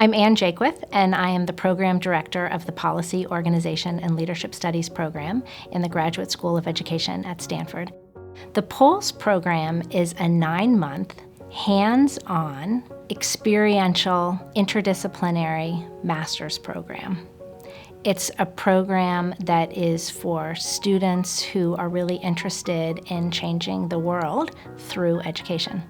I'm Ann Jaquith, and I am the Program Director of the Policy, Organization, and Leadership Studies program in the Graduate School of Education at Stanford. The POLS program is a 9-month, hands-on, experiential, interdisciplinary master's program. It's a program that is for students who are really interested in changing the world through education.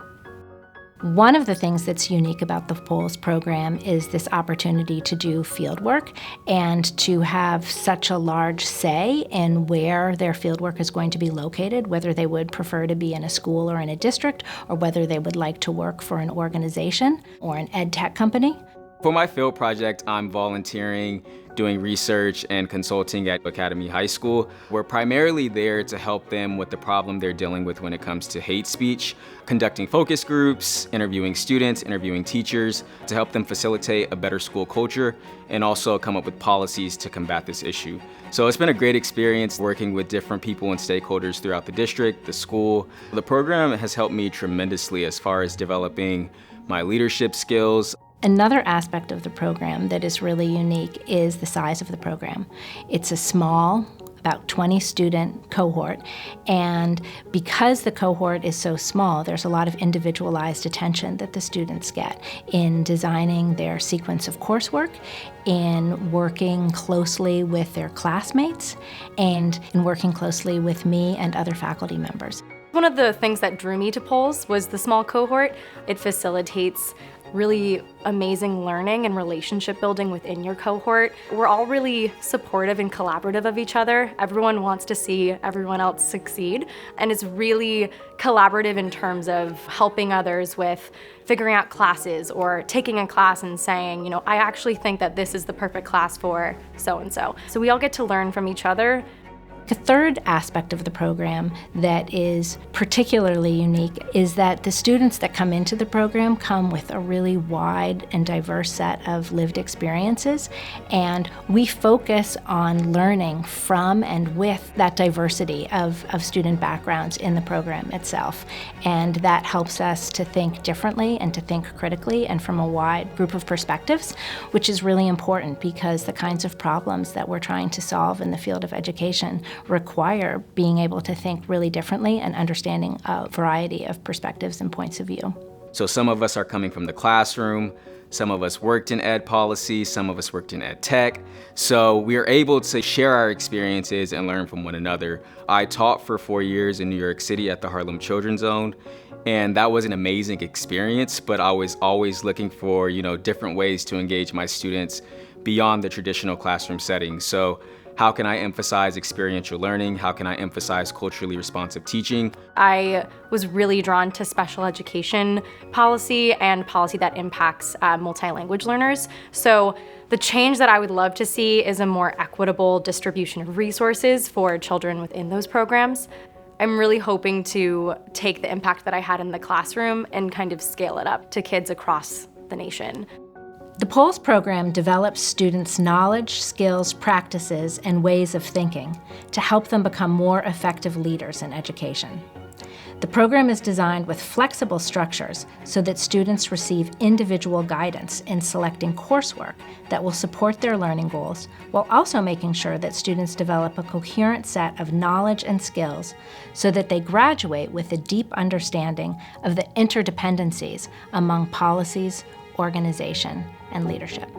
One of the things that's unique about the POLS program is this opportunity to do field work and to have such a large say in where their field work is going to be located, whether they would prefer to be in a school or in a district, or whether they would like to work for an organization or an ed tech company. For my field project, I'm volunteering, doing research and consulting at Academy High School. We're primarily there to help them with the problem they're dealing with when it comes to hate speech, conducting focus groups, interviewing students, interviewing teachers, to help them facilitate a better school culture, and also come up with policies to combat this issue. So it's been a great experience working with different people and stakeholders throughout the district, the school. The program has helped me tremendously as far as developing my leadership skills. Another aspect of the program that is really unique is the size of the program. It's a small, about 20 student cohort, and because the cohort is so small, there's a lot of individualized attention that the students get in designing their sequence of coursework, in working closely with their classmates, and in working closely with me and other faculty members. One of the things that drew me to POLS was the small cohort. It facilitates really amazing learning and relationship building within your cohort. We're all really supportive and collaborative of each other. Everyone wants to see everyone else succeed, and it's really collaborative in terms of helping others with figuring out classes or taking a class and saying, I actually think that this is the perfect class for so-and-so. So we all get to learn from each other. The third aspect of the program that is particularly unique is that the students that come into the program come with a really wide and diverse set of lived experiences, and we focus on learning from and with that diversity of student backgrounds in the program itself. And that helps us to think differently and to think critically and from a wide group of perspectives, which is really important because the kinds of problems that we're trying to solve in the field of education require being able to think really differently and understanding a variety of perspectives and points of view. So some of us are coming from the classroom, some of us worked in ed policy, some of us worked in ed tech. So we are able to share our experiences and learn from one another. I taught for 4 years in New York City at the Harlem Children's Zone, and that was an amazing experience, but I was always looking for, different ways to engage my students beyond the traditional classroom setting. So how can I emphasize experiential learning? How can I emphasize culturally responsive teaching? I was really drawn to special education policy and policy that impacts multi-language learners. So the change that I would love to see is a more equitable distribution of resources for children within those programs. I'm really hoping to take the impact that I had in the classroom and kind of scale it up to kids across the nation. The POLS program develops students' knowledge, skills, practices, and ways of thinking to help them become more effective leaders in education. The program is designed with flexible structures so that students receive individual guidance in selecting coursework that will support their learning goals, while also making sure that students develop a coherent set of knowledge and skills so that they graduate with a deep understanding of the interdependencies among policies, organization, and leadership.